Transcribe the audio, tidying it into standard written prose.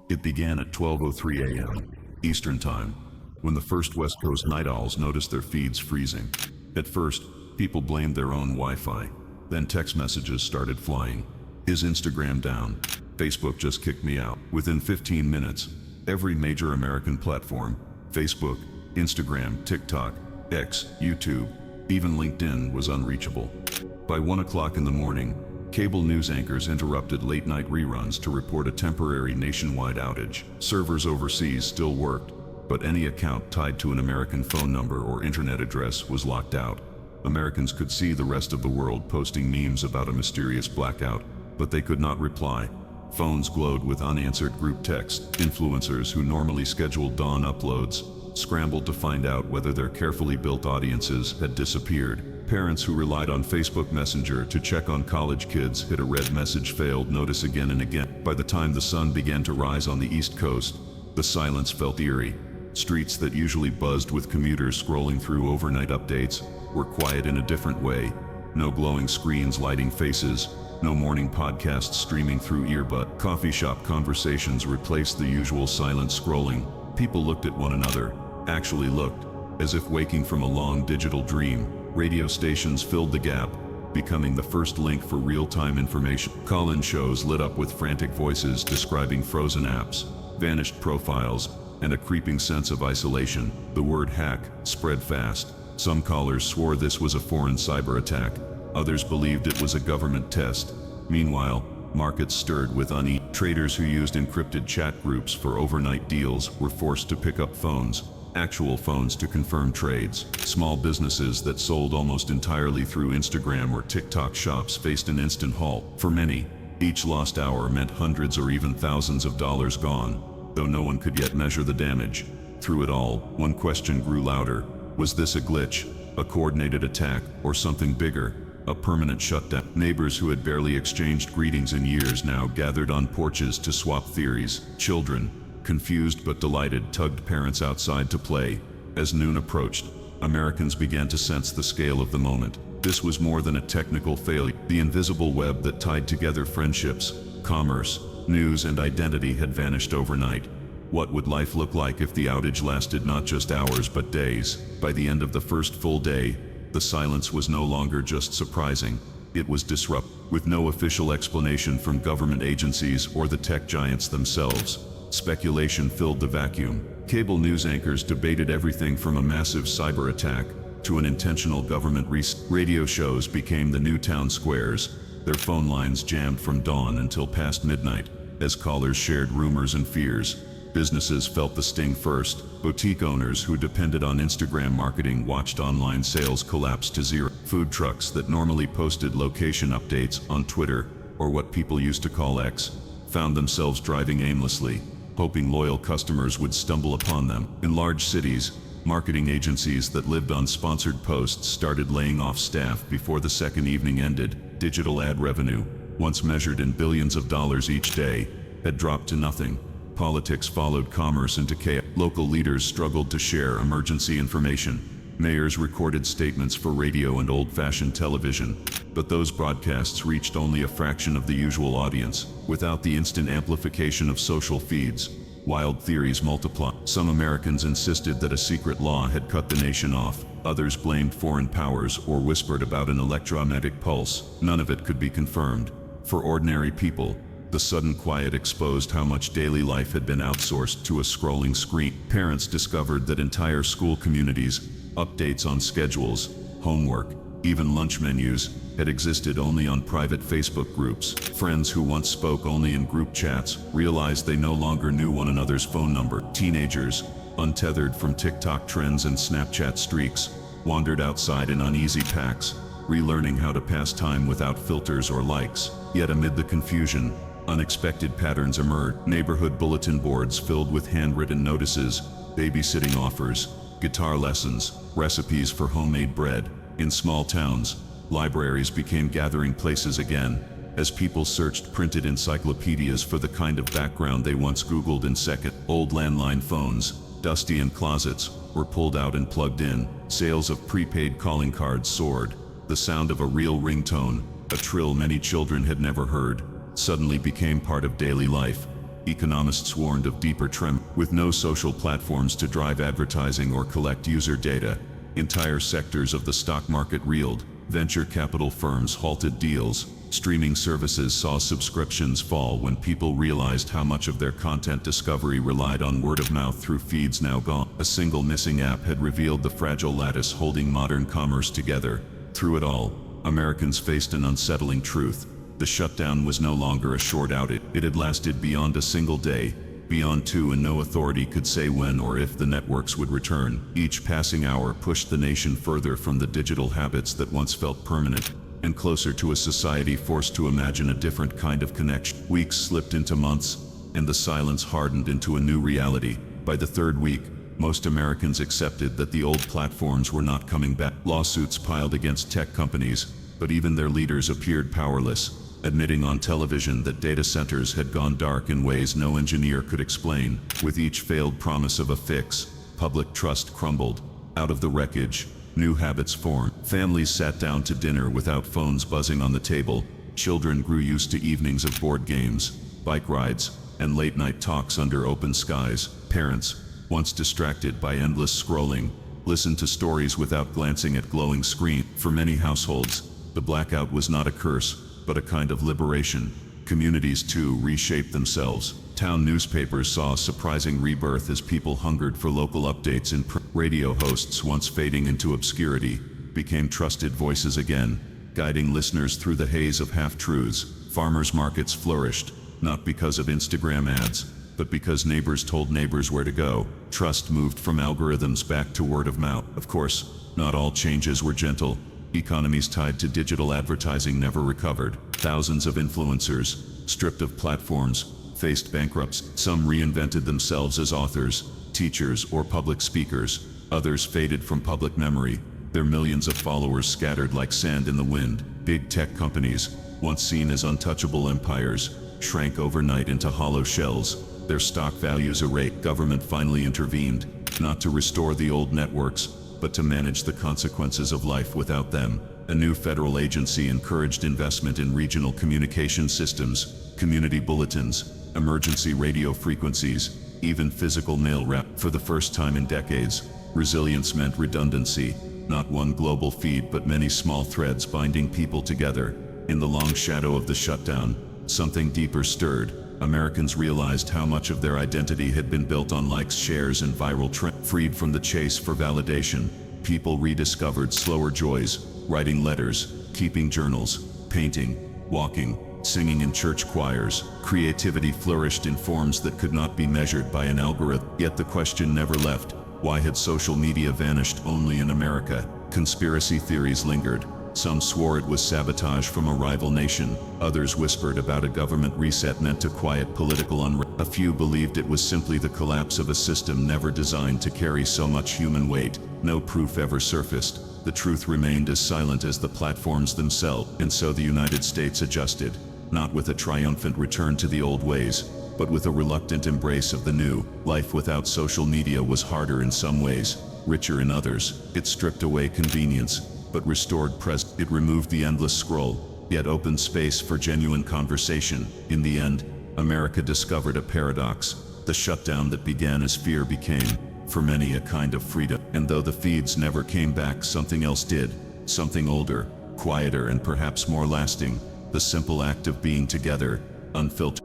It began at 12:03 a.m. Eastern Time, when the first West Coast night owls noticed their feeds freezing. At first, people blamed their own Wi-Fi. Then text messages started flying. Is Instagram down? Facebook just kicked me out. Within 15 minutes, every major American platform, Facebook, Instagram, TikTok, X, YouTube, even LinkedIn, was unreachable. By 1 o'clock in the morning, cable news anchors interrupted late-night reruns to report a temporary nationwide outage. Servers overseas still worked, but any account tied to an American phone number or internet address was locked out. Americans could see the rest of the world posting memes about a mysterious blackout, but they could not reply. Phones glowed with unanswered group text. Influencers who normally scheduled dawn uploads scrambled to find out whether their carefully built audiences had disappeared. Parents who relied on Facebook Messenger to check on college kids hit a red message failed notice again and again. By the time the sun began to rise on the East Coast, the silence felt eerie. Streets that usually buzzed with commuters scrolling through overnight updates were quiet in a different way. No glowing screens lighting faces, no morning podcasts streaming through earbud. Coffee shop conversations replaced the usual silent scrolling. People looked at one another, actually looked, as if waking from a long digital dream. Radio stations filled the gap, becoming the first link for real-time information. Call-in shows lit up with frantic voices describing frozen apps, vanished profiles, and a creeping sense of isolation. The word hack spread fast. Some callers swore this was a foreign cyber attack. Others believed it was a government test. Meanwhile, markets stirred with unease. Traders who used encrypted chat groups for overnight deals were forced to pick up phones, actual phones, to confirm trades. Small businesses that sold almost entirely through Instagram or TikTok shops faced an instant halt. For many, each lost hour meant hundreds or even thousands of dollars gone, though no one could yet measure the damage. Through it all, one question grew louder. Was this a glitch, a coordinated attack, or something bigger? A permanent shutdown. Neighbors who had barely exchanged greetings in years now gathered on porches to swap theories. Children, confused but delighted, tugged parents outside to play. As noon approached, Americans began to sense the scale of the moment. This was more than a technical failure. The invisible web that tied together friendships, commerce, news, and identity had vanished overnight. What would life look like if the outage lasted not just hours but days? By the end of the first full day, the silence was no longer just surprising, it was disruptive. With no official explanation from government agencies or the tech giants themselves, speculation filled the vacuum. Cable news anchors debated everything from a massive cyber attack to an intentional government reset. Radio shows became the new town squares, their phone lines jammed from dawn until past midnight. As callers shared rumors and fears, businesses felt the sting first. Boutique owners who depended on Instagram marketing watched online sales collapse to zero. Food trucks that normally posted location updates on Twitter, or what people used to call X, found themselves driving aimlessly, hoping loyal customers would stumble upon them. In large cities, marketing agencies that lived on sponsored posts started laying off staff before the second evening ended. Digital ad revenue, once measured in billions of dollars each day, had dropped to nothing. Politics followed commerce into chaos. Local leaders struggled to share emergency information. Mayors recorded statements for radio and old-fashioned television, but those broadcasts reached only a fraction of the usual audience. Without the instant amplification of social feeds, wild theories multiplied. Some Americans insisted that a secret law had cut the nation off. Others blamed foreign powers or whispered about an electromagnetic pulse. None of it could be confirmed. For ordinary people, the sudden quiet exposed how much daily life had been outsourced to a scrolling screen. Parents discovered that entire school communities, updates on schedules, homework, even lunch menus, had existed only on private Facebook groups. Friends who once spoke only in group chats realized they no longer knew one another's phone number. Teenagers, untethered from TikTok trends and Snapchat streaks, wandered outside in uneasy packs, relearning how to pass time without filters or likes. Yet amid the confusion, unexpected patterns emerged. Neighborhood bulletin boards filled with handwritten notices, babysitting offers, guitar lessons, recipes for homemade bread. In small towns, libraries became gathering places again, as people searched printed encyclopedias for the kind of background they once Googled in seconds. Old landline phones, dusty in closets, were pulled out and plugged in. Sales of prepaid calling cards soared. The sound of a real ringtone, a trill many children had never heard, suddenly became part of daily life. economists warned of deeper trend. With no social platforms to drive advertising or collect user data, entire sectors of the stock market reeled. Venture capital firms halted deals. Streaming services saw subscriptions fall when people realized how much of their content discovery relied on word of mouth through feeds now gone. A single missing app had revealed the fragile lattice holding modern commerce together. Through it all, Americans faced an unsettling truth. The shutdown was no longer a short outage. It had lasted beyond a single day, beyond two, and no authority could say when or if the networks would return. Each passing hour pushed the nation further from the digital habits that once felt permanent, and closer to a society forced to imagine a different kind of connection. Weeks slipped into months, and the silence hardened into a new reality. By the third week, most Americans accepted that the old platforms were not coming back. Lawsuits piled against tech companies, but even their leaders appeared powerless, admitting on television that data centers had gone dark in ways no engineer could explain. With each failed promise of a fix, public trust crumbled. Out of the wreckage, new habits formed. Families sat down to dinner without phones buzzing on the table. Children grew used to evenings of board games, bike rides, and late-night talks under open skies. Parents, once distracted by endless scrolling, listened to stories without glancing at glowing screens. For many households, the blackout was not a curse, but a kind of liberation. Communities too reshaped themselves. Town newspapers saw a surprising rebirth as people hungered for local updates in print. Radio hosts, once fading into obscurity, became trusted voices again, guiding listeners through the haze of half-truths. Farmers markets flourished, not because of Instagram ads, but because neighbors told neighbors where to go. Trust moved from algorithms back to word of mouth. Of course, not all changes were gentle. Economies tied to digital advertising never recovered. Thousands of influencers, stripped of platforms, faced bankruptcy. Some reinvented themselves as authors, teachers, or public speakers. Others faded from public memory, their millions of followers scattered like sand in the wind. Big tech companies, once seen as untouchable empires, shrank overnight into hollow shells, their stock values erased. Government finally intervened, not to restore the old networks, but to manage the consequences of life without them. A new federal agency encouraged investment in regional communication systems, community bulletins, emergency radio frequencies, even physical mail rep. For the first time in decades, resilience meant redundancy, not one global feed but many small threads binding people together. In the long shadow of the shutdown, something deeper stirred. Americans realized how much of their identity had been built on likes, shares, and viral trends. Freed from the chase for validation, people rediscovered slower joys, writing letters, keeping journals, painting, walking, singing in church choirs. Creativity flourished in forms that could not be measured by an algorithm. Yet the question never left: why had social media vanished only in America? Conspiracy theories lingered. Some swore it was sabotage from a rival nation. Others whispered about a government reset meant to quiet political unrest. A few believed it was simply the collapse of a system never designed to carry so much human weight. No proof ever surfaced. The truth remained as silent as the platforms themselves. And so the United States adjusted, not with a triumphant return to the old ways, but with a reluctant embrace of the new. Life without social media was harder in some ways, richer in others. It stripped away convenience, but restored presence. It removed the endless scroll, yet opened space for genuine conversation. In the end, America discovered a paradox. The shutdown that began as fear became, for many, a kind of freedom. And though the feeds never came back, something else did. Something older, quieter, and perhaps more lasting. The simple act of being together, unfiltered.